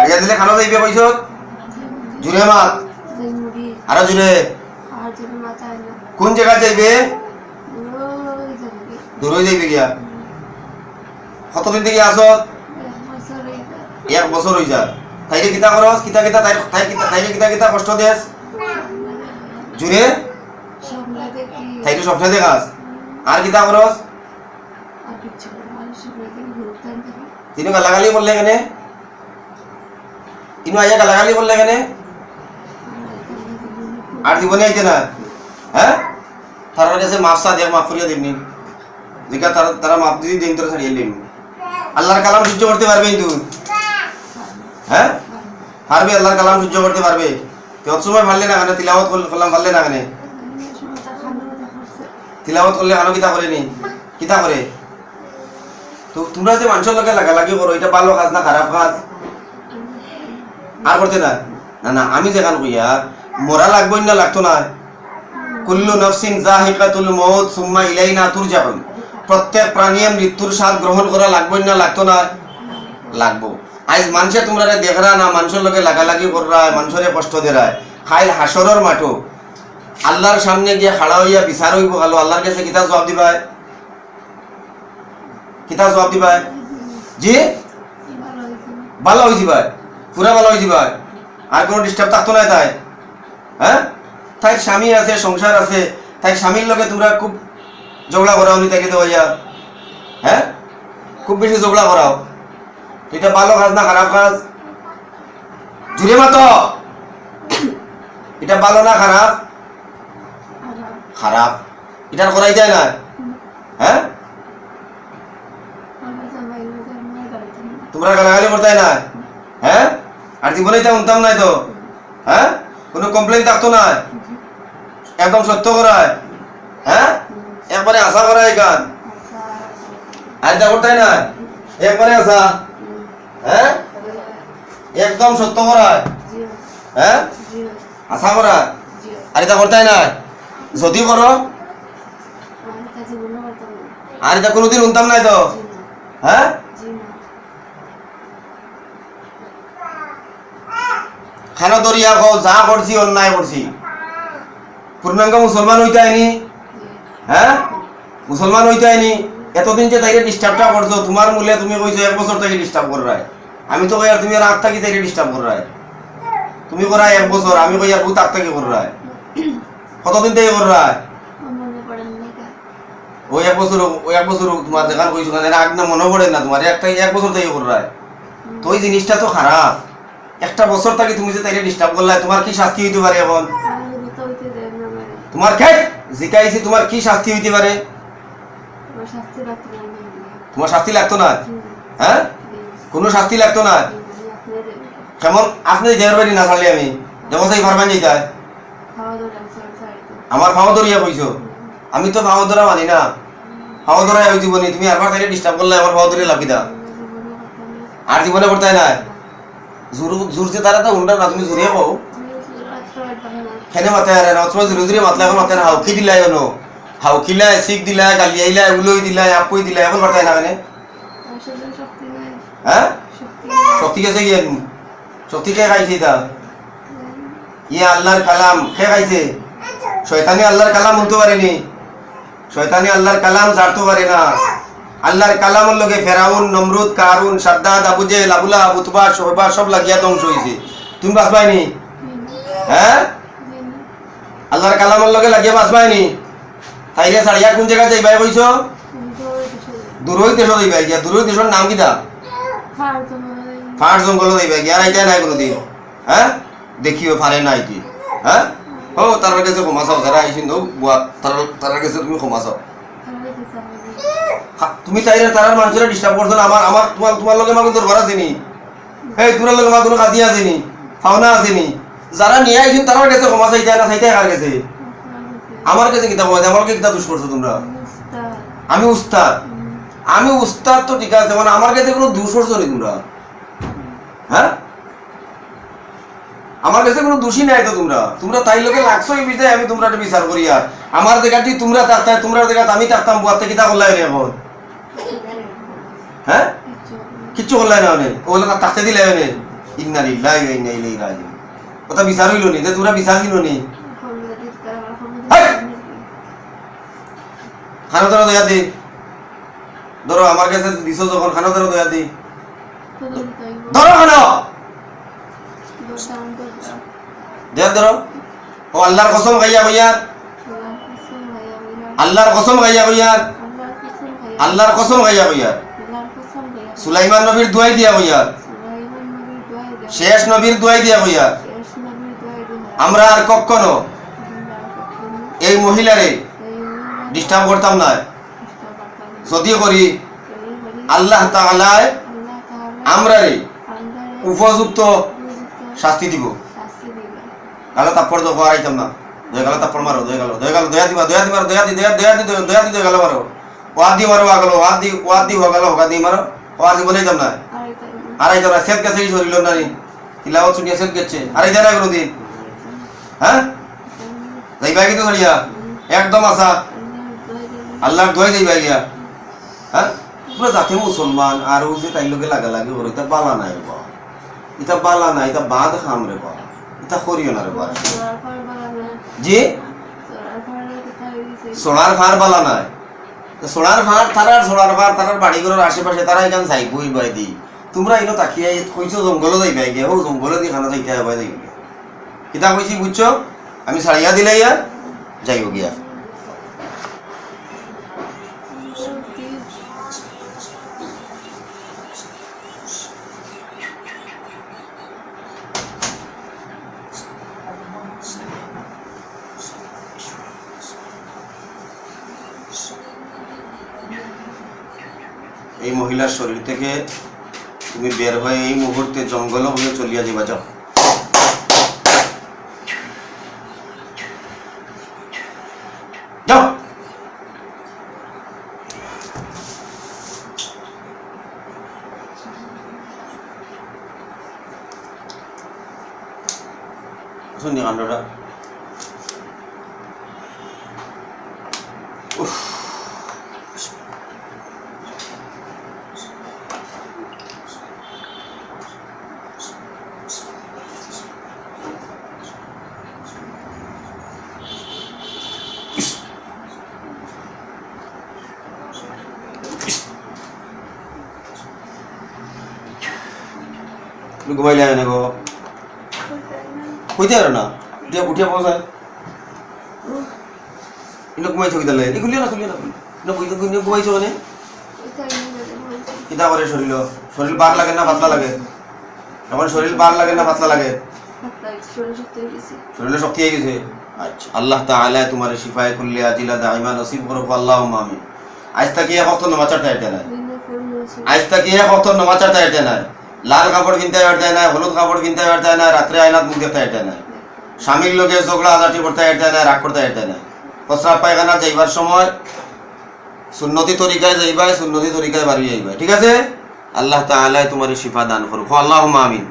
আইয়া দিলে খানো যাইবে কইছ জুড়ে মাত আরো জুড়ে কোন জায়গা যাইবে দূর হয়ে যাইবে গিয়া কতদিন থেকে আসত 1 বছর হয়ে যায় তাইলে কিতা করস কিতা কিতা তাইলে কিতা কিতা কষ্ট দেস জুড়ে তাইলে স্বপ্নে দেখাস আর কিতা করস তিনি গালাগালি বললে কেন ইনু আইয়া গালাগালি বললে কেন আর জীবনে আইতে না হ্যাঁ তার কাছে মাফ চা দেখ মাফ করিয়া দিবনি যেটা তারা মাফ যদি দিন তোরা ছাড়িয়ে দিন আল্লাহর কালাম সহ্য করতে পারবে কিন্তু হ্যাঁ পারবে আল্লাহর কালাম সহ্য করতে পারবে কত সময় পারলে না কেন তিলাওয়াত করলাম পারলে না কেন তিলাওয়াত করলে আনো কিতা করেনি কিতা করে তো তোমরা যে মানুষের লোকে লাগালাগি করো এটা ভালো কাজ না খারাপ কাজ আর করতে না না না আমি যেখান কইয়া মরা লাগবই না লাগতো না কুল্লু নাফসিন যাহিকাতুল মউত সুম্মা ইলাইনা তুরজাউন প্রত্যেক প্রাণীর মৃত্যুর স্বাদ গ্রহণ করা লাগবই না লাগতো না লাগবো আজ মানুষে তোমরা দেখরা না মানুষের লোকে লাগালাগি কররা মানুষের কষ্ট দেরায় খাইল হাসরের মাঠো আল্লাহর সামনে গিয়ে খাড়া হইয়া বিচার হইব গেল আল্লাহর কাছে কিতা জবাব দিবাই কিতা জবাব দিবাই জি ভালো হয়ে যাবাই পুরা ভালো হয়ে যাবাই আর কোনো ডিস্টার্ব থাকতো না তাই হ্যাঁ তাই স্বামী আছে সংসার আছে তাই স্বামীর লগে তোমরা খুব ঝগড়া করাও নি তাকে দেওয়া হ্যাঁ খুব বেশি ঝগড়া করাও এটা ভালো কাজ না খারাপ কাজ জুড়ে মাতো এটা ভালো না খারাপ খারাপ এটা করাই যায় না হ্যাঁ তোমরা গালাগালি করতে না হ্যাঁ আর জীবনে এটা উনতাম নাই তো হ্যাঁ কোনো কমপ্লেন থাকতো না একদম সত্য করায় হ্যাঁ একবারে আশা করায় গান আয়দা করতাই না একবারে আশা হ্যাঁ একদম সত্য করায় হ্যাঁ আশা করা আর এটা করতাই না যদি করো আর এটা কোনোদিন উনতাম নাই তো হ্যাঁ খানা দরিয়া কো যা করছি অন্যায় করছি পূর্ণাঙ্গ মুসলমান হইতে আইনি হ্যাঁ মুসলমান হইতে আইনি এতদিন যে তাইরে ডিস্টার্বটা করছো তোমার মূল্যে তুমি কইছো 1 বছর থেকে ডিস্টার্ব কর রায় আমি তো কই আর তুমি রাত থাকি তাইরে ডিস্টার্ব কর রায় তুমি করাই 1 বছর আমি কই আর বহুত আগ থেকে কর রায় কতদিন থেকে কর রায় ওই 1 বছর তোমার দেখান কইছো না আগ না মনে পড়ে না তোমার একটা 1 বছর থেকে কর রায় তো ওই জিনিসটা তো খারাপ একটা বছর থেকে তুমি যে তাইরে ডিস্টার্ব করলা তোমার কি শাস্তি হইতে পারে এখন তোমার কে জিকাইছি তোমার কি শাস্তি হইতে পারে তোমার শাস্তি লাগতো না হ্যাঁ কোনো শাস্তি লাগতো না কেমন আপনি দেওয়ার বাড়ি না ছাড়লে আমি যেমন সেই ফারমান যেতে আমার ফাও ধরিয়া কইছো আমি তো ফাও ধরা মানি না ফাও ধরাই হই জীবনে তুমি আরবার তাইরে ডিস্টার্ব করলে আমার ফাও ধরে লাফি দাও আর জীবনে করতে না জোরছে তারা তো উল্টা না তুমি জোরে কও কেন মাথায় আর অথবা জোরে জোরে মাতলা এখন মাথায় হাউকি দিলাই ন হাউকিলা শিখ দিলা গালি আইলা উলই দিলা আপুই দিলা এখন মাথায় না কেন হ্যাঁ শক্তি গেছে কি শক্তি কে খাইছে তা ইয়ে আল্লাহর কালাম কে খাইছে শয়তানি আল্লাহর কালাম বলতে পারেনি শয়তানি আল্লাহর কালাম জানতে পারে না আল্লাহর কালামের লগে ফেরাউন নমরুদ কারুন সাদ্দাদ আবু জেহেল আবু লাহাব উতবা শুয়বা সব লাগিয়া ধ্বংস হইছে তুমি বাঁচবাইনি হ্যাঁ আল্লাহর কালামের লগে লাগিয়া বাঁচবাইনি তাইলে ছাড়িয়া কোন জায়গা যাইবাই কইছো দূরই দেশ যাইবাই গিয়া দূরই দেশের নাম কিটা ফার জঙ্গল যাইবাই গিয়া আইতা নাই কোনোদিন হ্যাঁ দেখিও পারে না আইতি হ্যাঁ ও তার কাছে ক্ষমা চাও যারা আইছিন তো বুয়া তার কাছে তুমি ক্ষমা চাও তুমি তাইরে তারার মানুষেরা ডিস্টার্ব করছো না আমার তোমার লগে আমার দরবার আছে নি এই তোমার লগে আমার কোনো কাজই আছে নি ফাওনা আছে নি যারা নিয়ে আইছেন তারার কাছে ক্ষমা চাইতে না চাইতে কার কাছে আমার কাছে কিতাব আছে আমাকে কিতাব দুষ করছো তোমরা আমি উস্তাদ তো ঠিক আছে মানে আমার কাছে কোনো দোষ করছো নি তোমরা হ্যাঁ আমার কাছে কোনো দোষী নাই তো তোমরা তাই লোকে লাগছো এই বিষয়ে আমি তোমরা বিচার করি আর আমার জায়গাটি তোমরা থাকতে তোমরা জায়গা আমি থাকতাম বুয়াতে কিতা করলাই রে এখন হ্যাঁ কিচ্ছু করলাই না অনেক ওগুলো থাকতে দিলে অনেক ইন্না লিল্লাহি ওয়া ইন্না ইলাইহি রাজিউন কথা বিচার হইল নি যে তোরা বিচার দিল নি খানা ধরো দয়া দি ধরো আমার কাছে দিছো যখন খানা ধরো দয়া দি ধরো খানা দয়া ধরো ও আল্লাহর কসম গাইয়া কইয়ার আল্লাহর কসম গাইয়া কইয়ার আল্লাহর কসম গাইয়া কইয়ার সুলাইমান নবীর দুয়াই দিয়া কইয়ার শেষ নবীর দুয়াই দিয়া কইয়ার আমরা আর কখনো এই মহিলারে ডিস্টার্ব করতাম না যদি করি আল্লাহ তাআলা আমরারে উপযুক্ত শাস্তি দিব গালো তাপড় তো আইতাম না দয়া গালো তাপড় মারো দয়া গালো দয়া দিবা দয়া দিবা দয়া দি গালো মারো ওয়াদি মারো আগলো ওয়াদি হগালো হগাদি মারো ওয়াদি বলেইতাম না আড়াইতাম না সেট গেছে শরীর না নি তিলাওয়াত শুনিয়া সেট গেছে আড়াইতাম না কোনদিন হ্যাঁ যাইবা কিন্তু ধরিয়া একদম আসা আল্লাহর দোয়াই যাইবা গিয়া হ্যাঁ পুরো জাতি মুসলমান আর ও যে তাই লোকে লাগা লাগে ওর এটা বালা নাই বা এটা বালা নাই এটা বাদ খাম রে বা এটা করিও না রে বা জি সোনার ফার বালা নাই সোনার ফার তারার বাড়ি ঘরের আশেপাশে তারা এখান যাই বই বাই দি তোমরা এনো তাকিয়ে কইছো জঙ্গলে যাইবা গিয়া ও জঙ্গলে দি খানা যাইতে হবে যাই কিতা কইছি বুঝছো আমি ছাড়িয়া দিলাই আর যাইও গিয়া এই মহিলার শরীর থেকে তুমি বের হয়ে এই মুহূর্তে জঙ্গল হয়ে চলিয়া যাবা যাও যাও শুনি কাণ্ডটা ঘুমাইলে না গো কইতে পারো না উঠিয়া বসায় এগুলো ঘুমাইছো কি তাহলে এগুলিও না ঘুমাইছো মানে কিতা করে শরীর বার লাগে না পাতলা লাগে এখন শরীর বার লাগে না পাতলা লাগে শরীরে শক্তি হয়ে গেছে আচ্ছা আল্লাহ তাআলা তোমার শিফায়ে কুল্লি আজিলা দাইমা নসিব করো আল্লাহুম্মা আমিন আজ থেকে এক ওয়াক্ত নামাজ পড়তে হয় না আজ থেকে এক ওয়াক্ত নামাজ পড়তে হয় না লাল কাপড় কিনতে পারতে না হলুদ কাপড় কিনতে পারতে না রাত্রে আয়নাত মুখ দেখতে পারতে না স্বামীর লোকে ঝগড়া আজাটি করতে পারতে না রাগ করতে পারতে না প্রস্রাব পায়খানা যাইবার সময় সুন্নতি তরিকায় যাইবা সুন্নতি তরিকায় বাড়ি যাইবা ঠিক আছে আল্লাহ তাআলা তোমার শিফা দান করুক আল্লাহুম্মা আমিন